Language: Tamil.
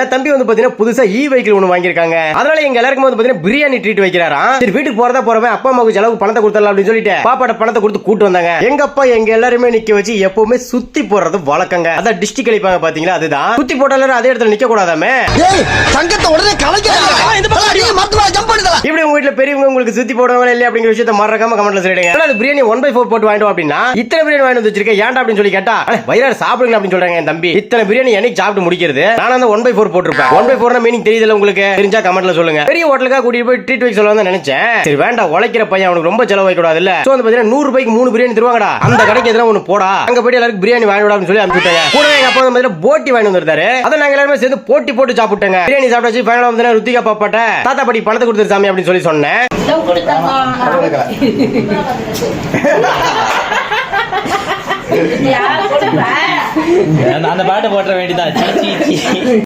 என் தம்பி வந்து பாத்தீங்கன்னா புதுசா வெஹிக்கிள் ஒண்ணு வாங்கியிருக்காங்க. அதனால எங்க எல்லாருக்கும் வந்து பாத்தீங்கன்னா பிரியாணி ட்ரீட் வைக்கிறாராம். சரி வீட்டுக்கு போறதா போறவன் அப்பா அம்மாவுக்கு செலவு பணத்தை கொடுத்தலாம் அப்படின்னு சொல்லிட்டு பாப்பாட்ட பணத்தை கொடுத்து கூட்டு வந்தாங்க. எங்க அப்பா எங்க எல்லாருமே நிக்க வச்சு எப்பவுமே சுத்தி போடுறது வழக்கங்க. அதான் டிஸ்ட்ரிக்ட் கழிப்பாங்க பாத்தீங்களா, அதுதான் சுத்தி போட்ட எல்லாரும் அதே இடத்துல நிக்க கூடாதாமே. இப்படி உங்க வீட்டுல பெரியவங்க உங்களுக்கு சுத்தி போடுவாங்க இல்லையா அப்படிங்கிற விஷயத்தை மறக்காம கமெண்ட்ல சொல்லிடுங்க. அது பிரியாணி 1/4 போட்டு வாங்கிட்டோம் அப்படின்னா இத்தனை பிரியாணி வாங்கி வச்சிருக்கேன் ஏன்டா அப்படின்னு சொல்லி கேட்டா வயிறார சாப்பிடுங்க அப்படின்னு சொல்றாங்க. என் தம்பி இத்தனை பிரியாணி என்னைக்கு சாப்பிட்டு முடிக்கிறது? நான் அந்த 1/4 போட்டுருப்பேன். 1/4 மீனிங் தெரியல உங்களுக்கு? தெரிஞ்சா கமெண்ட்ல சொல்லுங்க. பெரிய ஹோட்டலுக்கா கூட்டிட்டு போய் ட்ரீட் வைக்க சொல்லலாம் நினைச்சேன். சரி வேண்டாம், உழைக்கிற பையன் அவனுக்கு ரொம்ப செலவு வைக்க கூடாது இல்ல. சோ வந்து பாத்தீங்கன்னா 100 ரூபாய்க்கு 3 பிரியாணி தருவாங்கடா. அந்த கடைக்கு எதனா ஒன்னு போடா, அங்க போய் எல்லாரும் பிரியாணி வாங்கி விடான்னு சொல்லி அனுப்பிட்டாங்க. கூட எங்க அப்பா வந்து போட்டி வாங்கி வந்திருந்தாரு. அதை நாங்க எல்லாரும் சேர்ந்து போட்டி போட்டு சாப்பிட்டோங்க. பிரியாணி சாப்பிட்டாச்சு. ஃபைனலா வந்து ருத்திகா பாப்பாட்ட தாத்தா பாட்டி பணத்தை கொடுத்துரு சாமி அப்படின்னு சொல்லி சொன்னேன். அந்த பாட்டை போட்ட வேண்டியதான்.